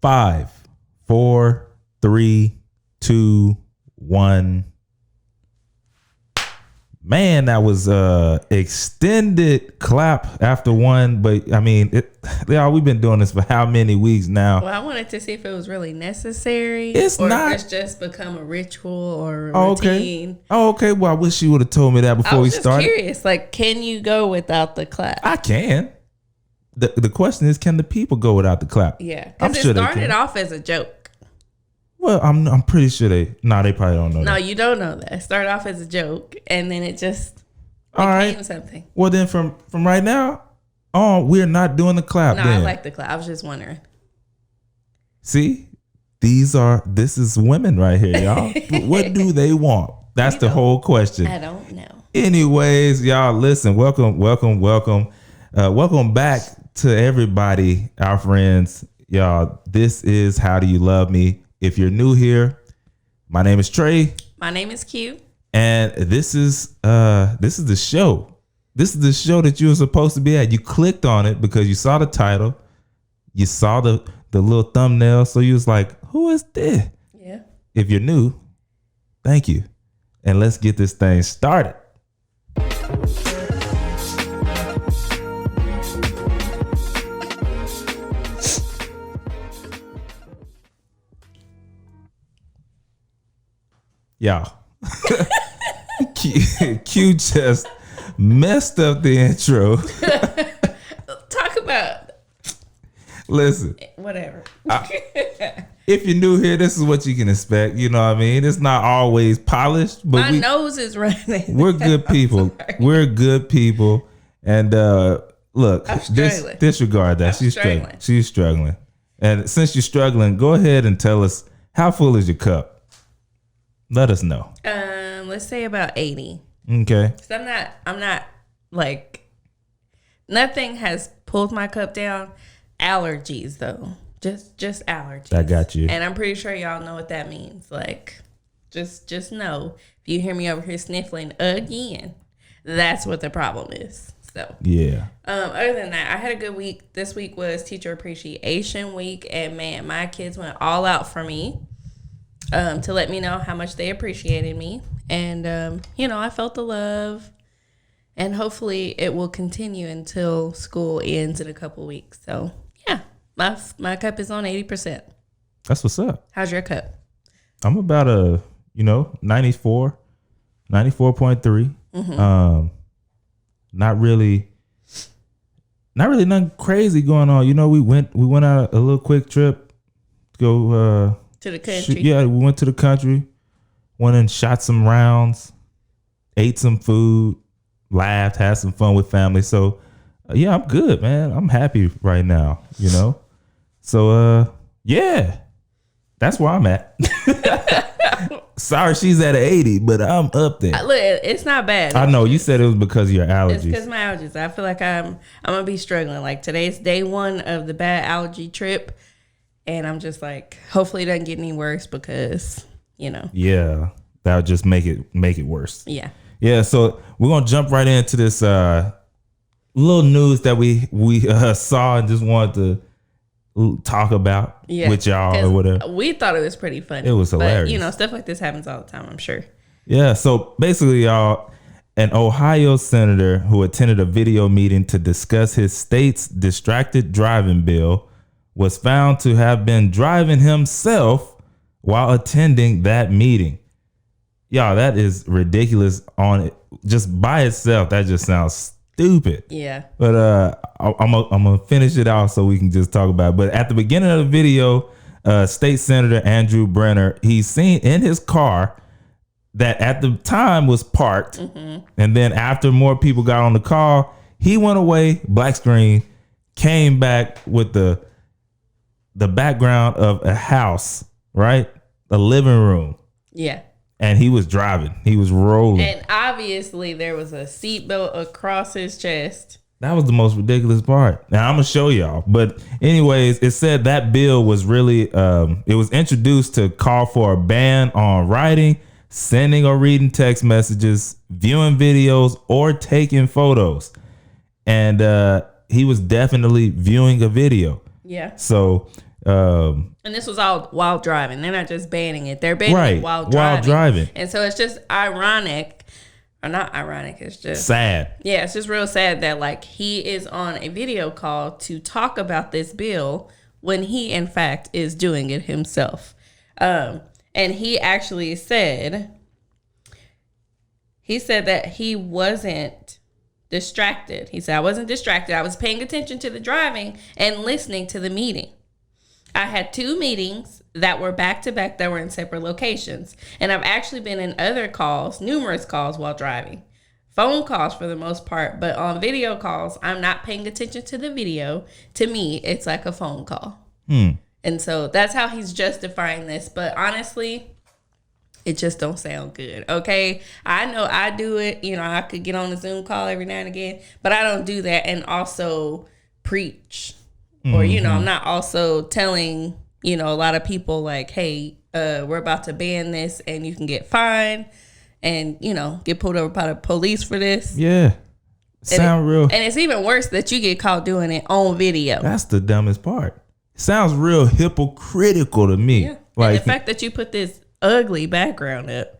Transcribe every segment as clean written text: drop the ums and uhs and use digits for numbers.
5, 4, 3, 2, 1. Man, that was extended clap after one, but I mean, we've been doing this for how many weeks now? Well, I wanted to see if it was really necessary. It's not. If it's just become a ritual or a routine. Okay. Well, I wish you would have told me that before we started. I was just curious. Like, can you go without the clap? I can. The question is, can the people go without the clap? Yeah, because it started off as a joke. Well, I'm pretty sure they probably don't know that. No, you don't know that. It started off as a joke, and then it just became something. Well, then from right now on, we're not doing the clap. No, then. I like the clap. I was just wondering. See, this is women right here, y'all. What do they want? That's the whole question. I don't know. Anyways, y'all, listen. Welcome back to everybody, our friends, y'all. This is How Do You Love Me? If you're new here, my name is Trey. My name is Q. And this is the show. This is the show that you were supposed to be at. You clicked on it because you saw the title. You saw the little thumbnail. So you was like, who is this? Yeah. If you're new, thank you. And let's get this thing started. Y'all, Q just messed up the intro. Talk about. Listen. Whatever. If you're new here, this is what you can expect. You know what I mean? It's not always polished, but my nose is running. We're good people. We're good people. And look, disregard that. She's struggling. She's struggling. And since you're struggling, go ahead and tell us, how full is your cup? Let us know. Let's say about 80. Okay. So I'm not like, nothing has pulled my cup down. Allergies though. Just allergies. I got you. And I'm pretty sure y'all know what that means. Like, just know if you hear me over here sniffling again, that's what the problem is. So yeah. Other than that, I had a good week. This week was Teacher Appreciation Week, and man, my kids went all out for me. To let me know how much they appreciated me. And, I felt the love. And hopefully it will continue until school ends in a couple weeks. So, yeah, my cup is on 80%. That's what's up. How's your cup? I'm about 94, 94.3. Mm-hmm. Not really nothing crazy going on. We went on a little quick trip to go to the country. Yeah, we went to the country, went and shot some rounds, ate some food, laughed, had some fun with family. So, yeah, I'm good, man. I'm happy right now, So, yeah, that's where I'm at. Sorry, she's at 80, but I'm up there. Look, it's not bad. I know. You said it was because of your allergies. It's because of my allergies. I feel like I'm going to be struggling. Like, today's day one of the bad allergy trip. And I'm just like, hopefully it doesn't get any worse because, Yeah, that would just make it worse. Yeah. Yeah, so we're going to jump right into this little news that we saw and just wanted to talk about with y'all or whatever. We thought it was pretty funny. It was hilarious. But, stuff like this happens all the time, I'm sure. Yeah, so basically, y'all, an Ohio senator who attended a video meeting to discuss his state's distracted driving bill was found to have been driving himself while attending that meeting. Y'all, that is ridiculous on it. Just by itself, that just sounds stupid. Yeah. But I'm gonna finish it off so we can just talk about it. But at the beginning of the video, State Senator Andrew Brenner, he's seen in his car that at the time was parked. Mm-hmm. And then after more people got on the call, he went away, black screen, came back with the background of a house, right? A living room. Yeah. And he was driving. He was rolling. And obviously there was a seatbelt across his chest. That was the most ridiculous part. Now I'm going to show y'all. But anyways, it said that bill was really, it was introduced to call for a ban on writing, sending or reading text messages, viewing videos, or taking photos. And he was definitely viewing a video. Yeah. So And this was all while driving. They're not just banning it. They're banning it while driving. And so it's just ironic. Or not ironic. It's just sad. Yeah, it's just real sad that like he is on a video call to talk about this bill when he in fact is doing it himself. And he actually said that he wasn't distracted. He said, I wasn't distracted. I was paying attention to the driving and listening to the meeting. I had 2 meetings that were back to back that were in separate locations. And I've actually been in other calls, numerous calls while driving. Phone calls for the most part, but on video calls, I'm not paying attention to the video. To me, it's like a phone call. And so that's how he's justifying this. But honestly, it just don't sound good. Okay. I know I do it. You know, I could get on a Zoom call every now and again, but I don't do that and also preach. Or, you know, I'm not also telling, you know, a lot of people like, hey, we're about to ban this and you can get fined and, you know, get pulled over by the police for this. Yeah. Real. And it's even worse that you get caught doing it on video. That's the dumbest part. It sounds real hypocritical to me. Yeah. Like, and the fact that you put this ugly background up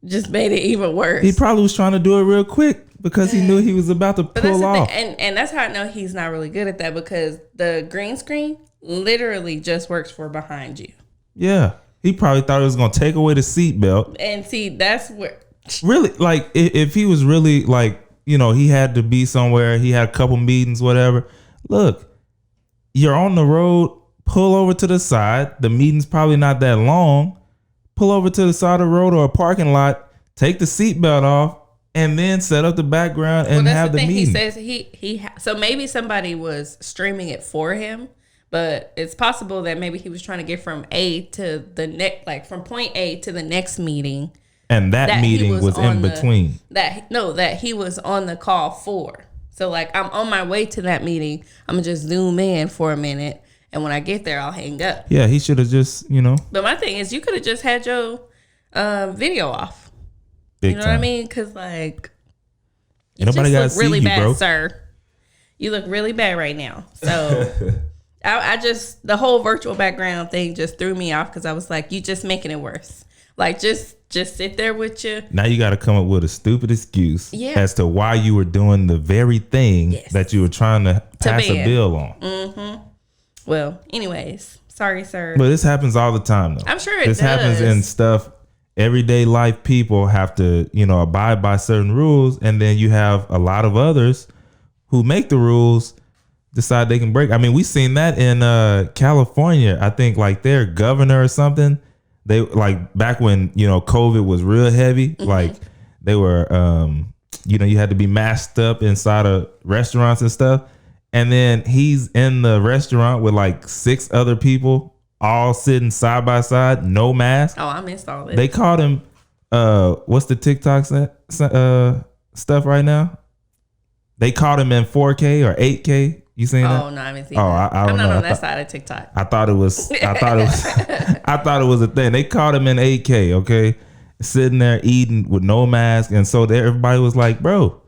just made it even worse. He probably was trying to do it real quick because he knew he was about to pull off. And that's how I know he's not really good at that, because the green screen literally just works for behind you. Yeah. He probably thought it was going to take away the seatbelt. And see, that's where... Really, like, if he was really, like, you know, he had to be somewhere, he had a couple meetings, whatever. Look, you're on the road, pull over to the side. The meeting's probably not that long. Pull over to the side of the road or a parking lot, take the seatbelt off, and then set up the background and have the meeting. He says so maybe somebody was streaming it for him, but it's possible that maybe he was trying to get from A to the next, like from point A to the next meeting. And that meeting was in between. That he was on the call for. So like, I'm on my way to that meeting. I'm gonna just zoom in for a minute, and when I get there, I'll hang up. Yeah, he should have just, you know. But my thing is, you could have just had your video off. Big you know time. what I mean? Because like, you nobody just look really see you, bad, bro. sir. You look really bad right now. So I just, the whole virtual background thing just threw me off, because I was like, you just making it worse. Like, just sit there with you. Now you got to come up with a stupid excuse as to why you were doing the very thing that you were trying to pass a bill on. Mm-hmm. Well, anyways, sorry, sir. But this happens all the time, though. I'm sure it does. This happens in stuff. Everyday life, people have to, you know, abide by certain rules. And then you have a lot of others who make the rules, decide they can break. I mean, we seen that in California. I think like their governor or something. They like back when, you know, COVID was real heavy, like they were, you know, you had to be masked up inside of restaurants and stuff. And then he's in the restaurant with like 6 other people, all sitting side by side, no mask. Oh, I missed all this. They called him, what's the TikTok stuff right now? They caught him in 4K or 8K. You seen that? Oh no, I haven't seen that. I don't know. I'm not on that side of TikTok. I thought it was a thing. They caught him in 8K, okay? Sitting there eating with no mask. And so everybody was like, bro,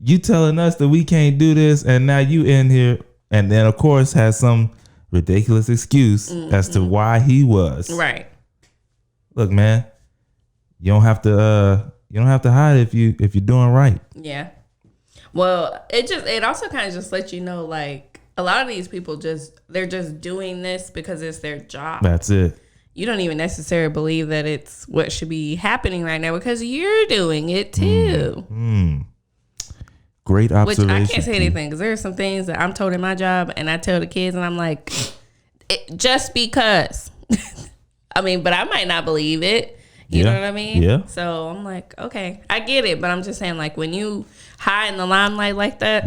you telling us that we can't do this, and now you in here. And then of course has some ridiculous excuse as to why he was. Right. Look, man, you don't have to hide if you're doing right. Yeah. Well, it also kind of just lets you know, like, a lot of these people they're just doing this because it's their job. That's it. You don't even necessarily believe that it's what should be happening right now, because you're doing it too. Great observation. Which I can't say anything, because there are some things that I'm told in my job and I tell the kids and I'm like, just because. I mean, but I might not believe it. You know what I mean? Yeah. So I'm like, okay, I get it. But I'm just saying, like, when you high in the limelight like that,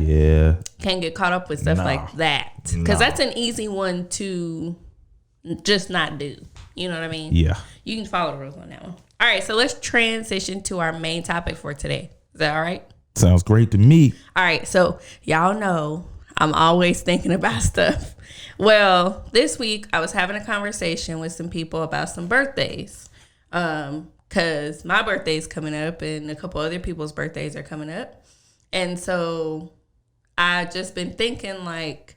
can't get caught up with stuff like that. Because that's an easy one to just not do. You know what I mean? Yeah. You can follow the rules on that one. All right, so let's transition to our main topic for today. Is that all right? Sounds great to me. All right, so y'all know I'm always thinking about stuff. Well, this week I was having a conversation with some people about some birthdays. Because my birthday's coming up and a couple other people's birthdays are coming up. And so I just been thinking, like,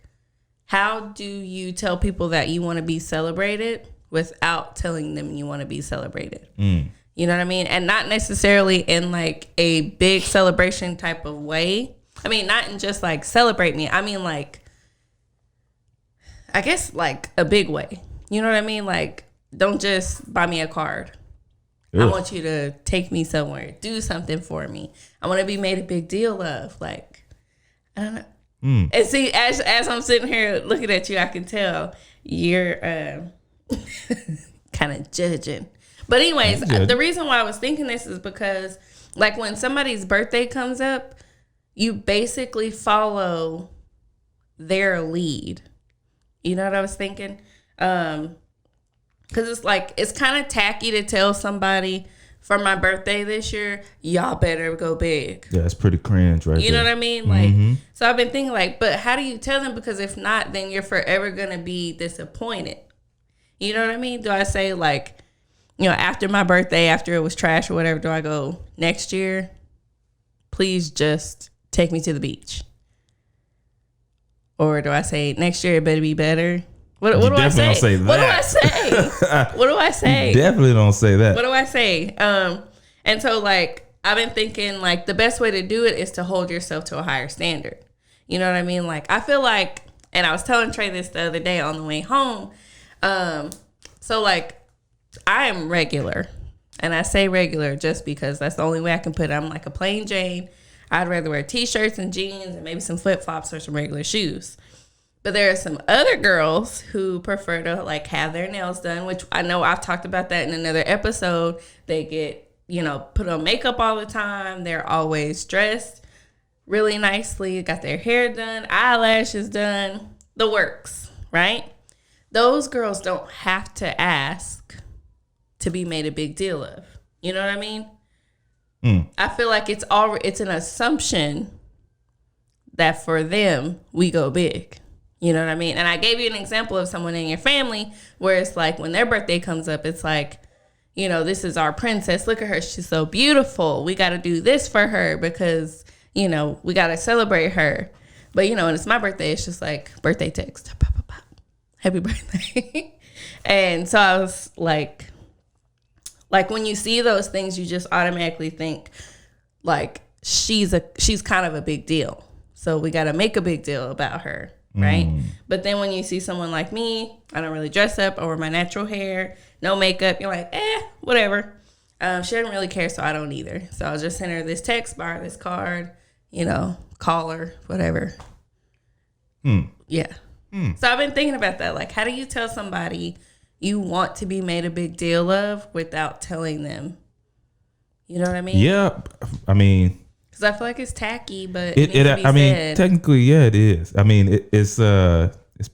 how do you tell people that you want to be celebrated without telling them you want to be celebrated? You know what I mean? And not necessarily in like a big celebration type of way. I mean, not in just like celebrate me. I mean, like, I guess like a big way. You know what I mean? Like, don't just buy me a card. Ugh. I want you to take me somewhere, do something for me. I want to be made a big deal of. Like, I don't know. And see, as I'm sitting here looking at you, I can tell you're kind of judging. But anyways, the reason why I was thinking this is because, like, when somebody's birthday comes up, you basically follow their lead. You know what I was thinking? Because it's like, it's kind of tacky to tell somebody for my birthday this year, y'all better go big. Yeah, it's pretty cringe, right? You know what I mean? Like, so I've been thinking, like, but how do you tell them? Because if not, then you're forever going to be disappointed. You know what I mean? Do I say, like, you know, after my birthday, after it was trash or whatever, do I go, next year, please just take me to the beach? Or do I say, next year it better be better? What do I say? Say that. What do I say? What do I say? You definitely don't say that. What do I say? And so, like, I've been thinking, like, the best way to do it is to hold yourself to a higher standard. You know what I mean? Like, I feel like, and I was telling Trey this the other day on the way home. So, like, I am regular. And I say regular just because that's the only way I can put it. I'm like a plain Jane. I'd rather wear t-shirts and jeans and maybe some flip-flops or some regular shoes. But there are some other girls who prefer to, like, have their nails done, which I know I've talked about that in another episode. They get, you know, put on makeup all the time. They're always dressed really nicely, got their hair done, eyelashes done, the works, right? Those girls don't have to ask to be made a big deal of. You know what I mean? I feel like it's an assumption that for them, we go big. You know what I mean? And I gave you an example of someone in your family where it's like when their birthday comes up, it's like, you know, this is our princess. Look at her. She's so beautiful. We got to do this for her because, you know, we got to celebrate her. But, you know, when it's my birthday, it's just like birthday text. Pop, pop, pop. Happy birthday. And so I was like when you see those things, you just automatically think like she's kind of a big deal. So we got to make a big deal about her. Right. But then when you see someone like me, I don't really dress up or my natural hair, no makeup, you're like, whatever. She doesn't really care, so I don't either. So I'll just send her this text, bar, this card, you know, call her, whatever. Yeah. So I've been thinking about that. Like, how do you tell somebody you want to be made a big deal of without telling them? You know what I mean? Yeah. I mean, because I feel like it's tacky, but I mean, technically, yeah, it is. I mean, it's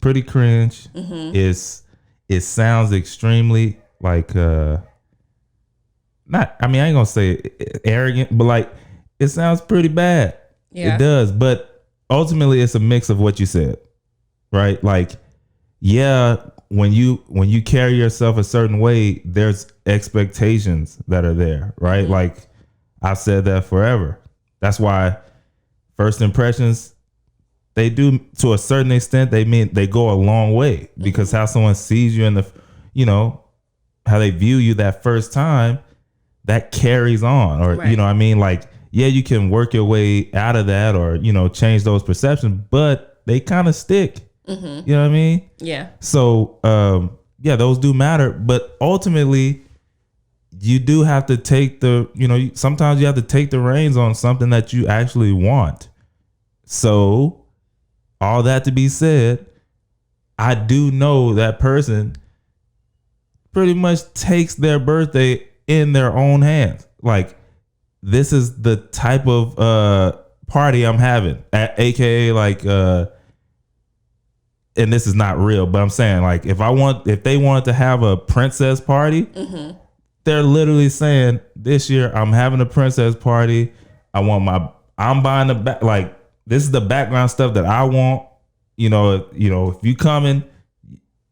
pretty cringe. It sounds extremely like not. I mean, I ain't gonna say arrogant, but like it sounds pretty bad. Yeah. It does, but ultimately, it's a mix of what you said, right? Like, yeah, when you carry yourself a certain way, there's expectations that are there, right? Like I've said that forever. That's why first impressions, they do to a certain extent, they go a long way because how someone sees you in the, you know, how they view you that first time, that carries on. Or, you know what I mean? Like, yeah, you can work your way out of that or, you know, change those perceptions, but they kind of stick. You know what I mean? Yeah. So, yeah, those do matter. But ultimately, you do have to take sometimes you have to take the reins on something that you actually want. So all that to be said, I do know that person pretty much takes their birthday in their own hands. Like, this is the type of party I'm having, aka like, and this is not real, but I'm saying like if they wanted to have a princess party, they're literally saying this year I'm having a princess party. I'm buying this is the background stuff that I want. You know, if you coming,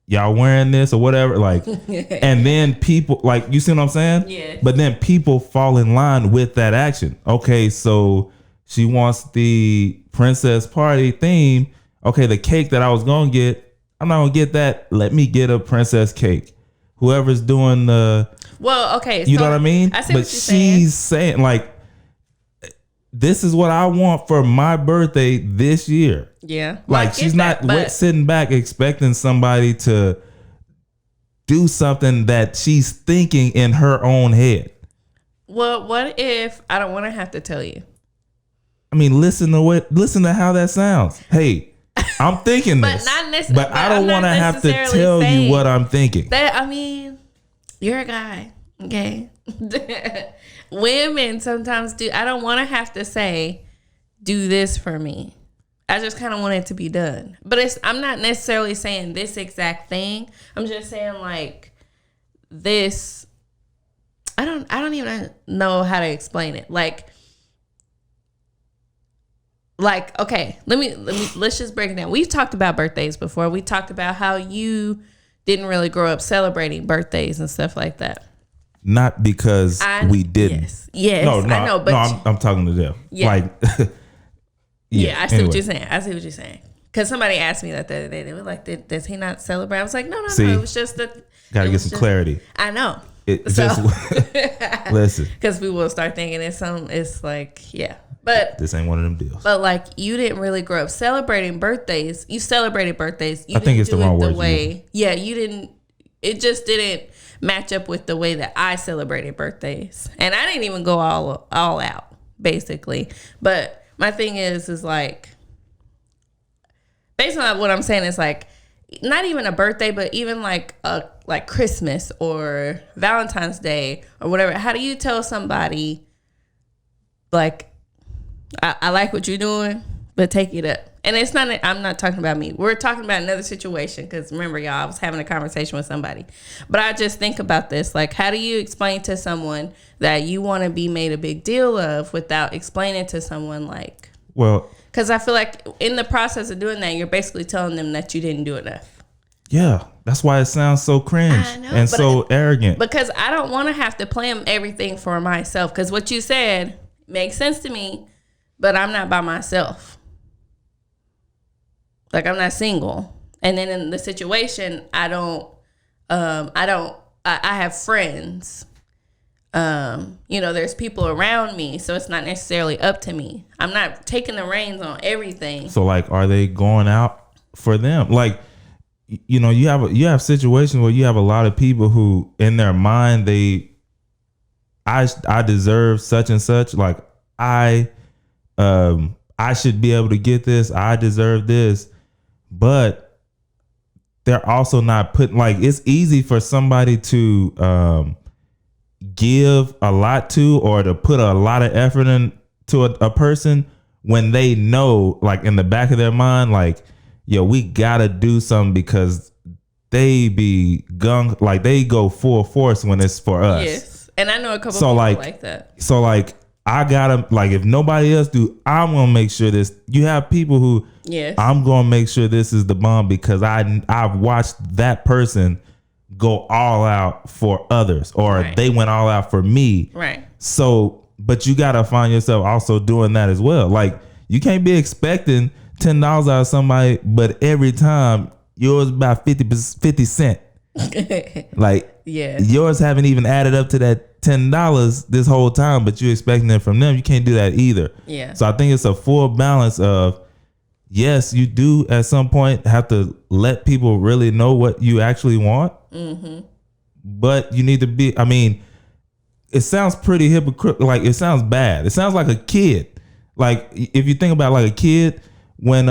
y'all wearing this or whatever, like, and then people like, you see what I'm saying? Yeah. But then people fall in line with that action. Okay, so she wants the princess party theme. okay, the cake that I was gonna get, I'm not gonna get that. Let me get a princess cake. Whoever's doing the, well, okay, you know what I mean? I see but what you're saying. she's saying like, this is what I want for my birthday this year. Yeah, Like she's not sitting back expecting somebody to do something that she's thinking in her own head. Well, what if I don't want to have to tell you? I mean, listen to how that sounds. Hey, I'm thinking but this, not necessarily. but I don't want to have to tell you what I'm thinking. That, I mean, you're a guy, okay? Women sometimes do. I don't want to have to say, do this for me. I just kind of want it to be done. But I'm not necessarily saying this exact thing. I'm just saying like this. I don't even know how to explain it. Like, okay, let's just break it down. We've talked about birthdays before. We talked about how you didn't really grow up celebrating birthdays and stuff like that. Not because we didn't. Yes. No, I know. But I'm talking to them. Yeah. Like, yeah, I see what you're saying. Because somebody asked me that the other day. They were like, does he not celebrate? I was like, no. It was just that. Gotta get some clarity. I know. Listen. Because we will start thinking it's like, yeah. But this ain't one of them deals. But like, you didn't really grow up celebrating birthdays. You celebrated birthdays. I think it's the wrong word. Yeah, you didn't. It just didn't match up with the way that I celebrated birthdays, and I didn't even go all out basically. But my thing is like, based on what I'm saying, is like not even a birthday, but even like Christmas or Valentine's Day or whatever. How do you tell somebody like, I like what you're doing, but take it up? And it's not, I'm not talking about me. We're talking about another situation. Because remember, y'all, I was having a conversation with somebody. But I just think about this. Like, how do you explain to someone that you want to be made a big deal of without explaining to someone like... Well... Because I feel like in the process of doing that, you're basically telling them that you didn't do enough. Yeah. That's why it sounds so cringe and so arrogant. Because I don't want to have to plan everything for myself. Because what you said makes sense to me, but I'm not by myself. Like, I'm not single. And then in the situation, I have friends. There's people around me, so it's not necessarily up to me. I'm not taking the reins on everything. So like, are they going out for them? Like, you have situations where you have a lot of people who in their mind, I deserve such and such. Like, I should be able to get this. I deserve this. But they're also not putting, like, it's easy for somebody to give a lot to, or to put a lot of effort into a person when they know, like, in the back of their mind, like, yo, we gotta do something, because they be like, they go full force when it's for us. Yes. And I know a couple people like that. So like, I gotta, like, if nobody else do, I'm gonna make sure this. You have people who, yes, I'm gonna make sure this is the bomb, because I've watched that person go all out for others, or right, they went all out for me. Right. So, but you gotta find yourself also doing that as well. Like, you can't be expecting $10 out of somebody, but every time yours about 50 cent. Like, yeah, yours haven't even added up to that $10 this whole time, but you're expecting it from them. You can't do that either. Yeah. So I think it's a full balance of, yes, you do at some point have to let people really know what you actually want. Mm-hmm. But you need to be, I mean, it sounds pretty hypocritical. Like, it sounds bad. It sounds like a kid. Like, if you think about like a kid, when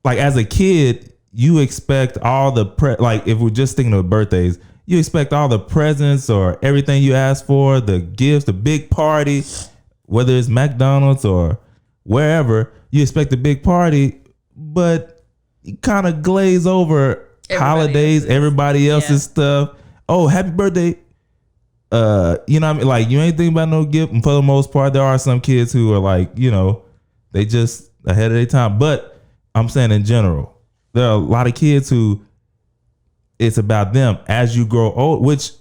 like as a kid, you expect all the like, if we're just thinking of birthdays, you expect all the presents or everything you ask for, the gifts, the big party, whether it's McDonald's or wherever, you expect a big party, but you kind of glaze over holidays, everybody else's stuff. Oh, happy birthday. You know what I mean? Like, you ain't thinking about no gift. And for the most part, there are some kids who are like, they just ahead of their time. But I'm saying in general, there are a lot of kids who it's about them as you grow old, which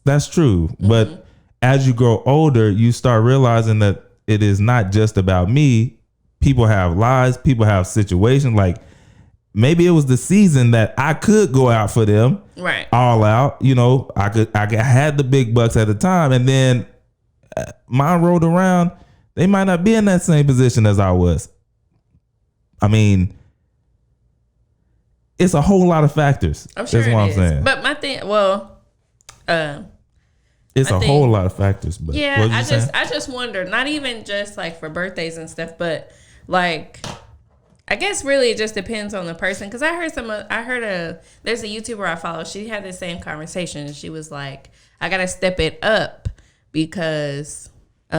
that's true. Mm-hmm. But as you grow older, you start realizing that it is not just about me. people have lives, people have situations. Like maybe it was the season that I could go out for them, right, all out. You know, I had the big bucks at the time, and then mine rolled around. They might not be in that same position as I was. I mean, it's a whole lot of factors. I'm sure that's what I'm saying. But my thing, it's a whole lot of factors. But yeah, I just wonder, not even just like for birthdays and stuff, but like, I guess really it just depends on the person. Cause there's a YouTuber I follow. She had the same conversation. She was like, I gotta step it up because, she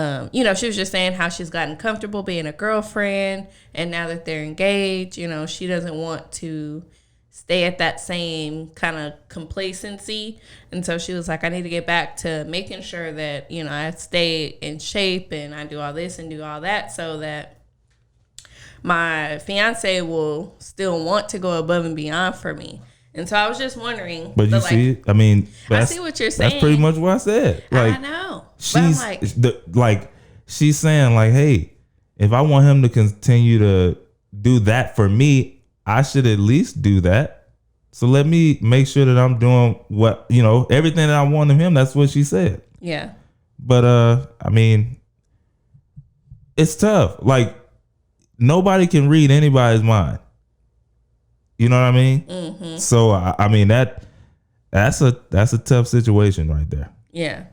was just saying how she's gotten comfortable being a girlfriend, and now that they're engaged, she doesn't want to stay at that same kind of complacency. And so she was like, I need to get back to making sure that, I stay in shape and I do all this and do all that so that my fiance will still want to go above and beyond for me. And so I was just wondering. But you see, I mean, I see what you're saying. That's pretty much what I said. Like, I know. She's she's saying like, hey, if I want him to continue to do that for me, I should at least do that. So let me make sure that I'm doing what, everything that I want of him. That's what she said. Yeah. But I mean, it's tough. Like nobody can read anybody's mind. You know what I mean? Mm-hmm. So I mean that's a tough situation right there. Yeah.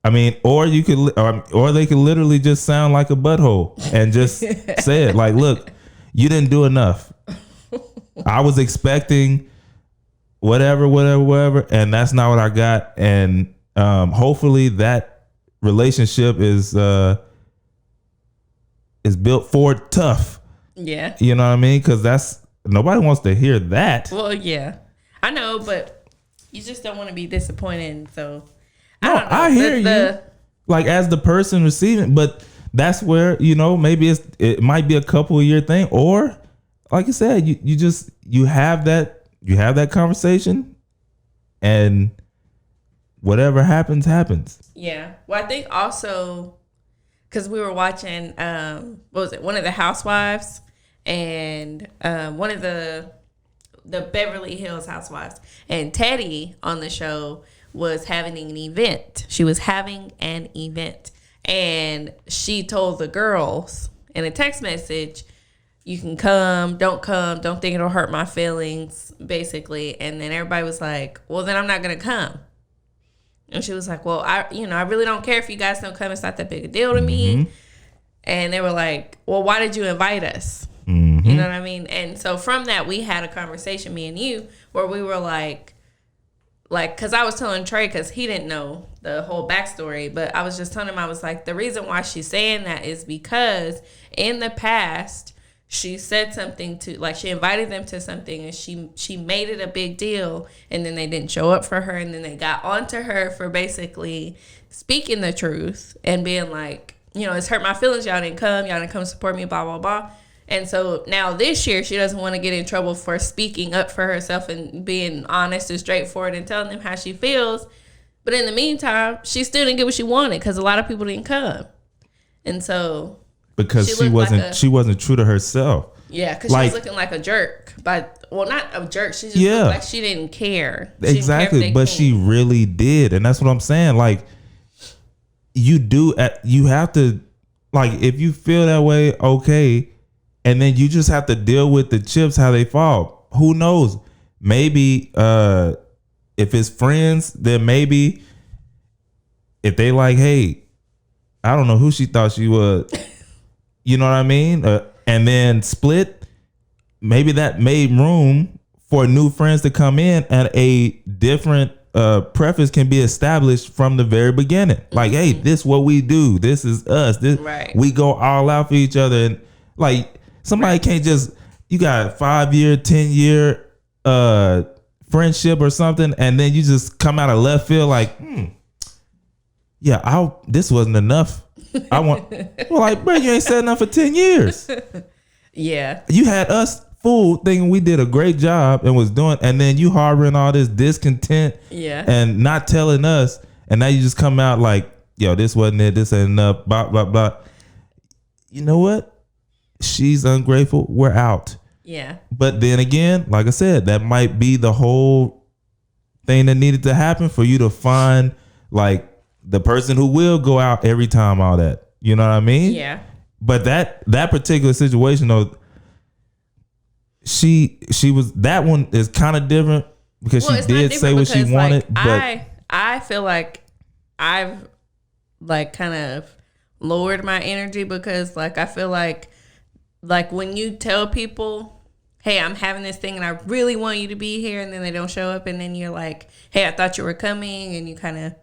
I mean, or they could literally just sound like a butthole and just say it like, look, you didn't do enough. I was expecting whatever, and that's not what I got. And hopefully that relationship is built for tough. Yeah. You know what I mean? Because nobody wants to hear that. Well, yeah, I know, but you just don't want to be disappointed. So I hear you. Like as the person receiving, but that's where maybe it might be a couple of year thing, or like you said, you have that conversation, and whatever happens. Yeah. Well, I think also because we were watching one of the Housewives and one of the Beverly Hills Housewives, and Teddy on the show was having an event. She was having an event, and she told the girls in a text message, you can come, don't think it'll hurt my feelings, basically. And then everybody was like, well, then I'm not going to come. And she was like, well, I really don't care if you guys don't come. It's not that big a deal to me. And they were like, well, why did you invite us? Mm-hmm. You know what I mean? And so from that, we had a conversation, me and you, where we were like, because I was telling Trey, because he didn't know the whole backstory, but I was just telling him, I was like, the reason why she's saying that is because in the past, she said something she invited them to something, and she made it a big deal, and then they didn't show up for her, and then they got onto her for basically speaking the truth and being like, it's hurt my feelings, y'all didn't come support me, blah, blah, blah. And so now this year, she doesn't want to get in trouble for speaking up for herself and being honest and straightforward and telling them how she feels. But in the meantime, she still didn't get what she wanted because a lot of people didn't come. And so because she wasn't true to herself. Yeah, because she was looking like a jerk. Not a jerk. She just looked like she didn't care. Exactly, but she really did. And that's what I'm saying. Like, you have to, like, if you feel that way, okay. And then you just have to deal with the chips, how they fall. Who knows? Maybe if it's friends, then maybe if they like, hey, I don't know who she thought she was. You know what I mean? And then split. Maybe that made room for new friends to come in, and a different preface can be established from the very beginning. Like, hey, this is what we do. This is us. We go all out for each other. And like, somebody can't just, you got 5-year, 10-year friendship or something, and then you just come out of left field like, this wasn't enough. Bro, you ain't said enough for 10 years. Yeah. You had us fooled thinking we did a great job and was doing, and then you harboring all this discontent and not telling us, and now you just come out like, yo, this wasn't it, this ain't enough, blah, blah, blah. You know what? she's ungrateful, we're out. Yeah. But then again, like I said, that might be the whole thing that needed to happen for you to find like the person who will go out every time, all that. You know what I mean? Yeah. But that particular situation though, she was, that one is kind of different because she did say what she wanted. But I feel like I've like kind of lowered my energy because like I feel like when you tell people, hey, I'm having this thing and I really want you to be here, and then they don't show up, and then you're like, hey, I thought you were coming, and you kind of,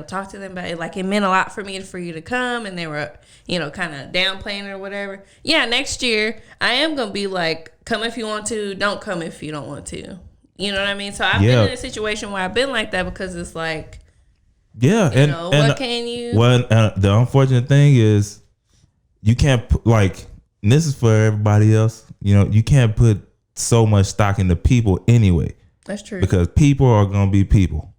talk to them about it. Like, it meant a lot for me for you to come, and they were, kind of downplaying it or whatever. Yeah, next year, I am going to be like, come if you want to, don't come if you don't want to. You know what I mean? So I've been in a situation where I've been like that because it's like, what can you? Well, the unfortunate thing is you can't put, like, and this is for everybody else, you can't put so much stock into people anyway. That's true. Because people are going to be people.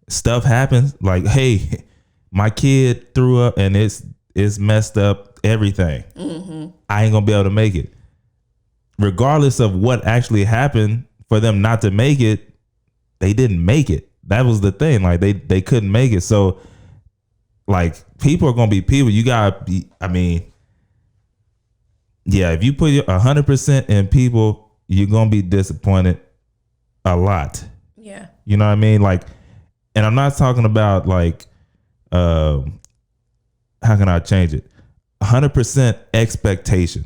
Stuff happens. Like, hey, my kid threw up and it's messed up everything. Mm-hmm. I ain't going to be able to make it. Regardless of what actually happened for them not to make it, they didn't make it. That was the thing. Like, they couldn't make it. So, like, people are going to be people. You got to be, yeah, if you put 100% in people, you're going to be disappointed a lot. Yeah. You know what I mean? Like, and I'm not talking about like, how can I change it? 100% expectation.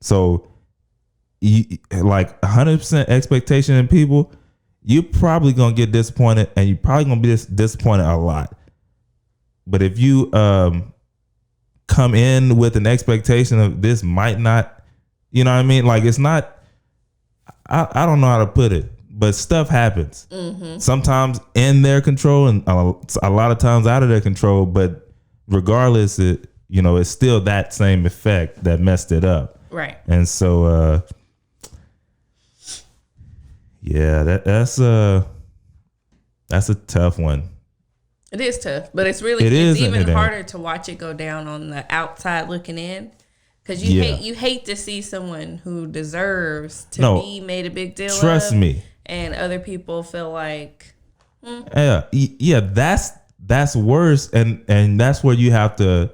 So, like 100% expectation in people, you're probably going to get disappointed, and you're probably going to be disappointed a lot. But if you, come in with an expectation of this might not, you know what I mean? Like, it's not, I don't know how to put it, but stuff happens. Mm-hmm. Sometimes in their control and a lot of times out of their control, but regardless, it's still that same effect that messed it up. Right. And so, yeah, that's a tough one. It is tough, but it's even harder to watch it go down on the outside looking in, because you hate to see someone who deserves to be made a big deal of. Trust me. And other people feel like, yeah, that's worse, and that's where you have to,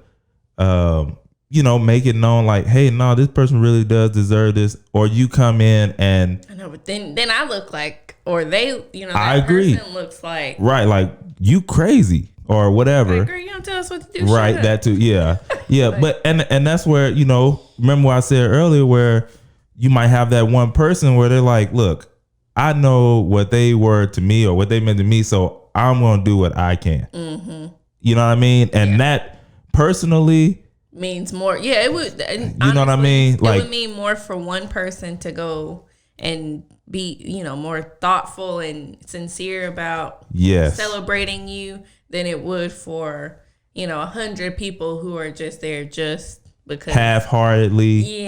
make it known like, hey, no, this person really does deserve this, or you come in and I know, but then I look like, or they, that I agree. Person looks like, right, like, you crazy or whatever. Like, girl, you don't tell us what to do. Right, that too. Yeah. Yeah. Like, but and that's where, remember what I said earlier, where you might have that one person where they're like, look, I know what they were to me or what they meant to me, so I'm gonna do what I can. Mm-hmm. You know what I mean? And that personally means more. Yeah, it would. You know what I mean? Like, it would mean more for one person to go and be, more thoughtful and sincere about celebrating you than it would for, 100 people who are just there just because half-heartedly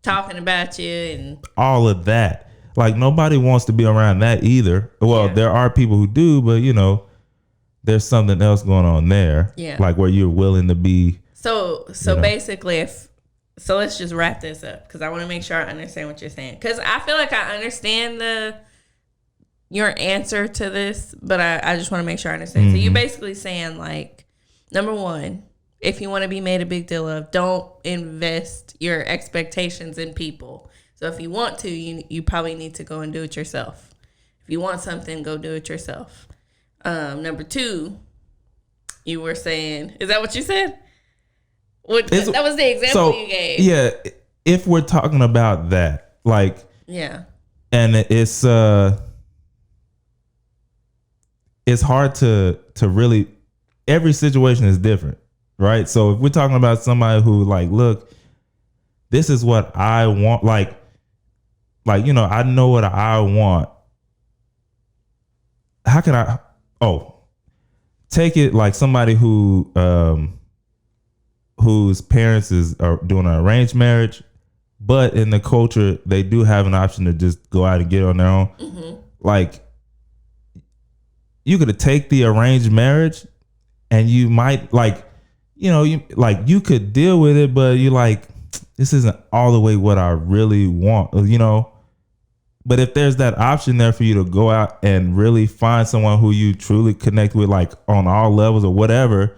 talking about you and all of that. Like, nobody wants to be around that either. Well, there are people who do, but there's something else going on there. Yeah. Like, where you're willing to be. So basically, so let's just wrap this up, because I want to make sure I understand what you're saying. Because I feel like I understand your answer to this, but I just want to make sure I understand. Mm-hmm. So you're basically saying, like, number one, if you want to be made a big deal of, don't invest your expectations in people. So if you want to, you probably need to go and do it yourself. If you want something, go do it yourself. Number two, you were saying, is that what you said? That was the example you gave. Yeah, if we're talking about that, like, and it's hard to really, every situation is different, right? So if we're talking about somebody who, like, look, this is what I want, like I know what I want. How can I? Take it like somebody who whose parents are doing an arranged marriage, but in the culture they do have an option to just go out and get on their own. Mm-hmm. Like, you could take the arranged marriage, and you might, like, you could deal with it, but you're like, this isn't all the way what I really want, But if there's that option there for you to go out and really find someone who you truly connect with, like on all levels or whatever,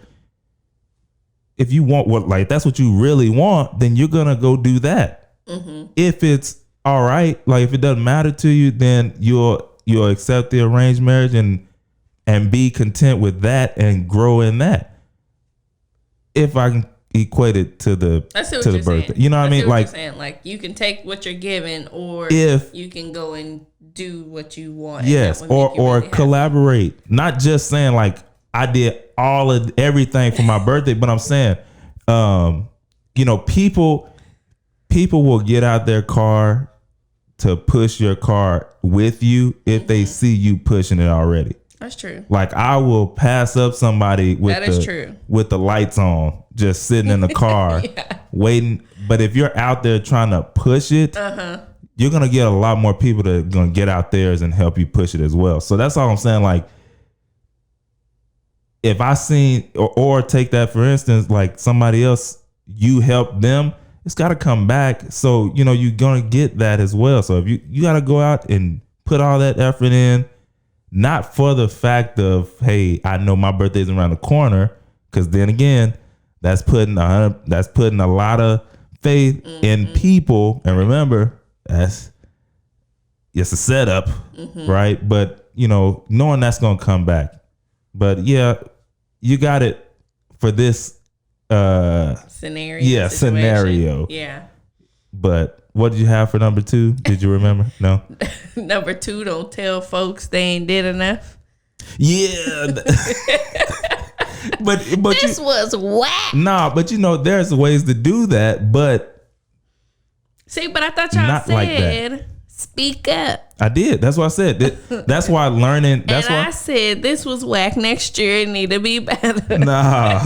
if you want that's what you really want, then you're gonna go do that. Mm-hmm. If it's all right, like if it doesn't matter to you, then you'll accept the arranged marriage and be content with that and grow in that. If I can equate it to the birthday, saying. You know what I mean? Like you're saying, like you can take what you're given, or if you can go and do what you want. Yes, or really collaborate. Happy. Not just saying like I did all of everything for my birthday, but I'm saying, people will get out their car to push your car with you if they see you pushing it already. That's true. Like I will pass up somebody with the lights on, just sitting in the car waiting. But if you're out there trying to push it, you're gonna get a lot more people that are gonna get out there and help you push it as well. So that's all I'm saying. Like if I seen or take that for instance, like somebody else, you help them, it's got to come back. So you're gonna get that as well. So if you got to go out and put all that effort in. Not for the fact of, hey, I know my birthday's around the corner, because then again, that's putting a lot of faith in people. And remember, it's a setup, right? But knowing that's gonna come back. But yeah, you got it for this scenario. Yeah, situation. Scenario. Yeah. But what did you have for number 2? Did you remember? No. Number 2, don't tell folks they ain't did enough. Yeah. but this was whack. Nah, but there's ways to do that, but see, but I thought y'all said like speak up. I did. That's what I said. That's why learning. That's why I said this was whack. Next year it need to be better. Nah.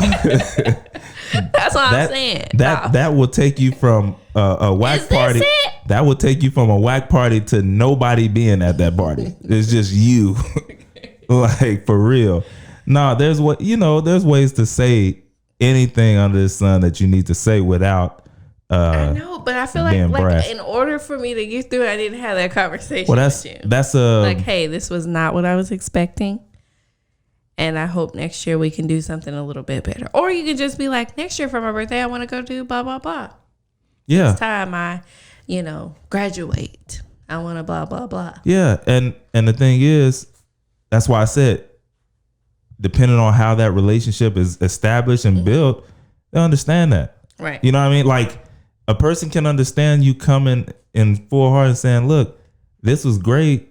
That's what I'm saying. That will take you from a whack party. That will take you from a whack party to nobody being at that party. It's just you, like for real. No, there's ways to say anything under the sun that you need to say without. I know, but I feel like in order for me to get through it, I need to have that conversation. Well, that's like, hey, this was not what I was expecting. And I hope next year we can do something a little bit better. Or you can just be like, next year for my birthday, I want to go do blah, blah, blah. Yeah. This time I, graduate. I want to blah, blah, blah. Yeah. And the thing is, that's why I said, depending on how that relationship is established and built, they understand that. Right. You know what I mean? Like a person can understand you coming in full heart and saying, look, this was great,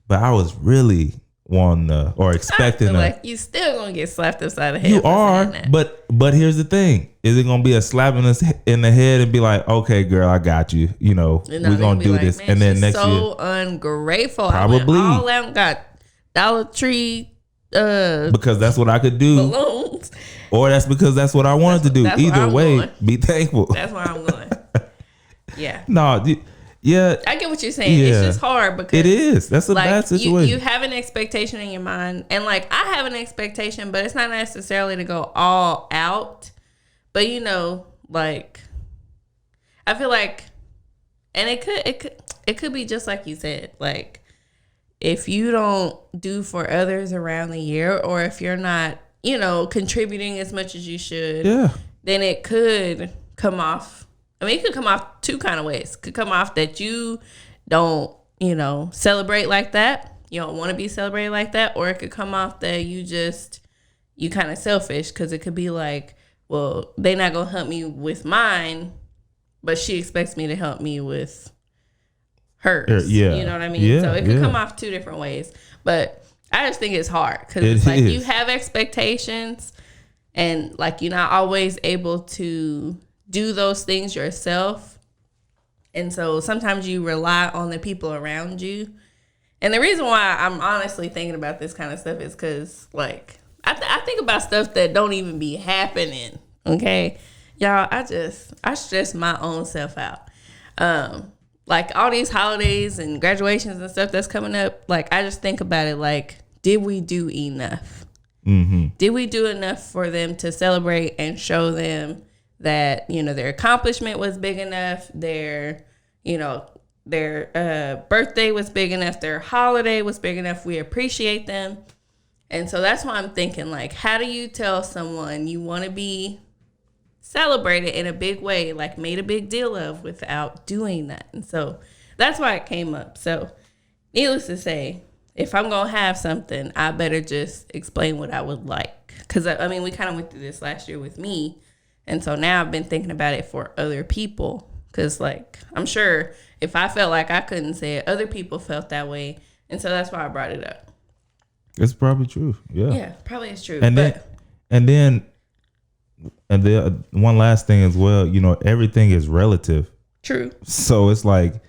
but I was really wanting or expecting. Like you still gonna get slapped upside the head. You are, but here's the thing: is it gonna be a slap in the head and be like, "Okay, girl, I got you. We're gonna do this," and then next year, so ungrateful. Probably I went all out and got Dollar Tree because that's what I could do. Balloons, or that's because that's what I wanted to do. Either way, be thankful. That's where I'm going. Yeah. No. Yeah, I get what you're saying. Yeah. It's just hard because it is. That's a bad situation. You have an expectation in your mind, and like I have an expectation, but it's not necessarily to go all out. But like I feel like, and it could be just like you said. Like if you don't do for others around the year, or if you're not, contributing as much as you should, then it could come off. I mean, it could come off 2 kind of ways. It could come off that you don't, celebrate like that. You don't want to be celebrated like that. Or it could come off that you kind of selfish, because it could be like, well, they're not going to help me with mine, but she expects me to help me with hers. Yeah. You know what I mean? Yeah, so it could come off 2 different ways. But I just think it's hard because it's like you have expectations and like you're not always able to do those things yourself. And so sometimes you rely on the people around you. And the reason why I'm honestly thinking about this kind of stuff is because, like, I think about stuff that don't even be happening. Okay, y'all, I stress my own self out. Like all these holidays and graduations and stuff that's coming up. Like I just think about it. Like, did we do enough? Did we do enough for them to celebrate and show them that, their accomplishment was big enough, their birthday was big enough, their holiday was big enough, we appreciate them? And so that's why I'm thinking, like, how do you tell someone you want to be celebrated in a big way, like made a big deal of, without doing that? And so that's why it came up. So needless to say, if I'm going to have something, I better just explain what I would like. Because, I mean, we kind of went through this last year with me. And so now I've been thinking about it for other people. Because, like, I'm sure if I felt like I couldn't say it, other people felt that way. And so that's why I brought it up. It's probably true. Yeah. Yeah, probably is true. And then one last thing as well, everything is relative. True. So it's like,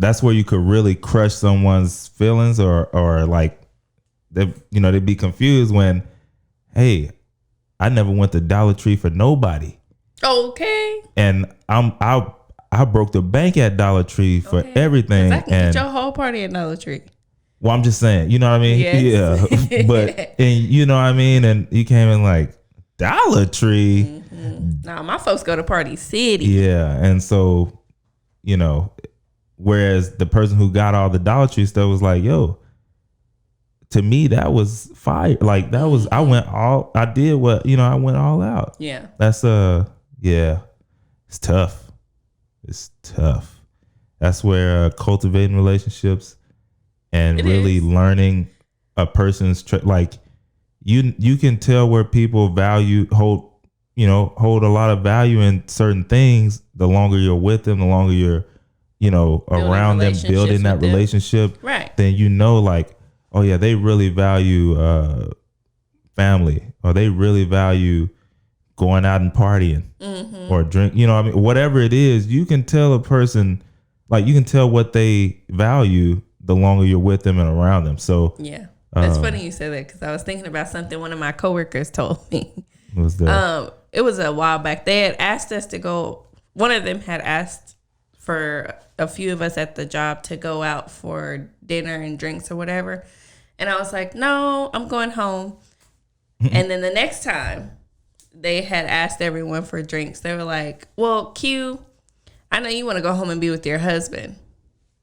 that's where you could really crush someone's feelings or like they'd be confused when, hey, I never went to Dollar Tree for nobody. Okay. And I broke the bank at Dollar Tree for everything. I can get your whole party at Dollar Tree. Well, I'm just saying, you know what I mean? Yes. Yeah. But, and you know what I mean? And you came in like, Dollar Tree? Mm-hmm. Nah, my folks go to Party City. Yeah. And so, whereas the person who got all the Dollar Tree stuff was like, yo, to me, that was fire. Like, that was, I went all out. Yeah. That's, yeah, it's tough. It's tough. That's where cultivating relationships and really learning a person's like you can tell where people hold a lot of value in certain things. The longer you're with them, the longer you're around them, building that relationship, right? Then like, oh yeah, they really value family, or they really value going out and partying or drink. Whatever it is, you can tell a person, like, you can tell what they value the longer you're with them and around them. So yeah, it's funny you said that, because I was thinking about something one of my coworkers told me. What was that? It was a while back. They had asked us to go. One of them had asked for a few of us at the job to go out for dinner and drinks or whatever, and I was like, no, I'm going home. And then the next time they had asked everyone for drinks, they were like, well, Q, I know you want to go home and be with your husband.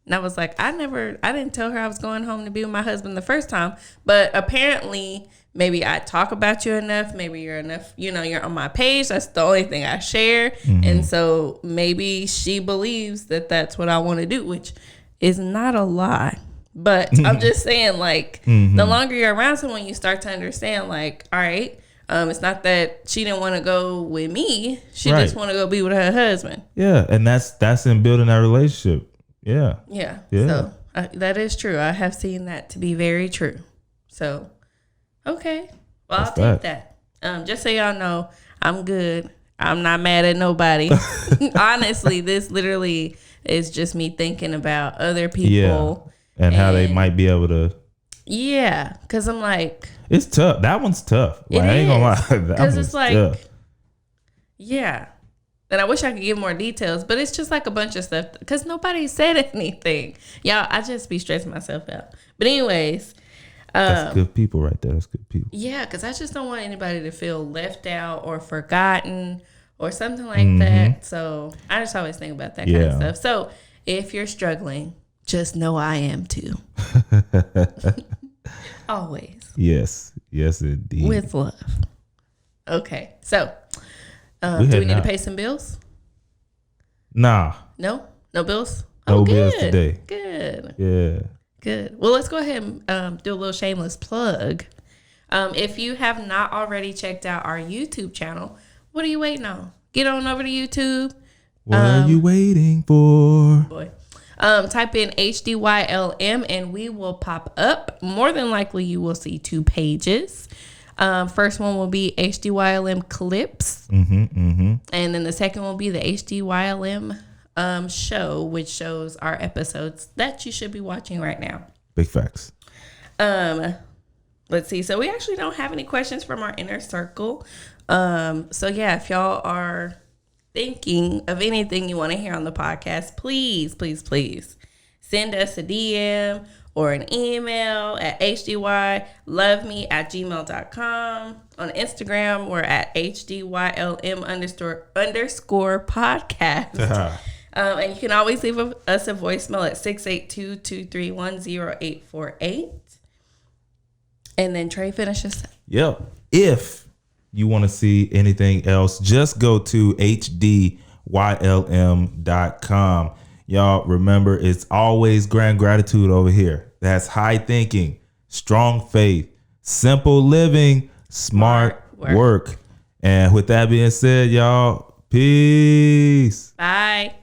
And I was like, I didn't tell her I was going home to be with my husband the first time. But apparently, maybe I talk about you enough. Maybe you're enough, you're on my page. That's the only thing I share. And so maybe she believes that that's what I want to do, which is not a lie. But I'm just saying, like, the longer you're around someone, you start to understand, like, all right, it's not that she didn't want to go with me. She just want to go be with her husband. Yeah. And that's in building that relationship. Yeah. Yeah. So that is true. I have seen that to be very true. So, okay. Well, I'll take that. Just so y'all know, I'm good. I'm not mad at nobody. Honestly, this literally is just me thinking about other people. Yeah. And how they might be able to. Yeah. Because I'm like. It's tough. That one's tough. Like, I ain't gonna lie. Because it's like. Tough. Yeah. And I wish I could give more details, but it's just like a bunch of stuff because nobody said anything. Y'all, I just be stressing myself out. But anyways. That's good people right there. That's good people. Yeah, because I just don't want anybody to feel left out or forgotten or something like that. So I just always think about that kind of stuff. So if you're struggling, just know I am too. Always. Yes. Yes, indeed. With love. Okay. So. Do we need to pay some bills? Nah. No bills? No bills today. Good. Yeah. Good. Well, let's go ahead and do a little shameless plug. If you have not already checked out our YouTube channel, what are you waiting on? Get on over to YouTube. What are you waiting for? Boy. Type in HDYLM and we will pop up. More than likely, you will see 2 pages. First one will be HDYLM clips. And then the second will be the HDYLM show, which shows our episodes that you should be watching right now. Big facts. Let's see. So we actually don't have any questions from our inner circle. So yeah, if y'all are thinking of anything you want to hear on the podcast, please send us a DM or an email at HDYLoveme@gmail.com. On Instagram, we're at HDYLM__ podcast. And you can always leave us a voicemail at 682-231-0848. And then Trey finishes. Yep. If you want to see anything else, just go to HDYLM.com. Y'all remember, it's always grand gratitude over here. That's high thinking, strong faith, simple living, smart work. And with that being said, y'all, peace. Bye.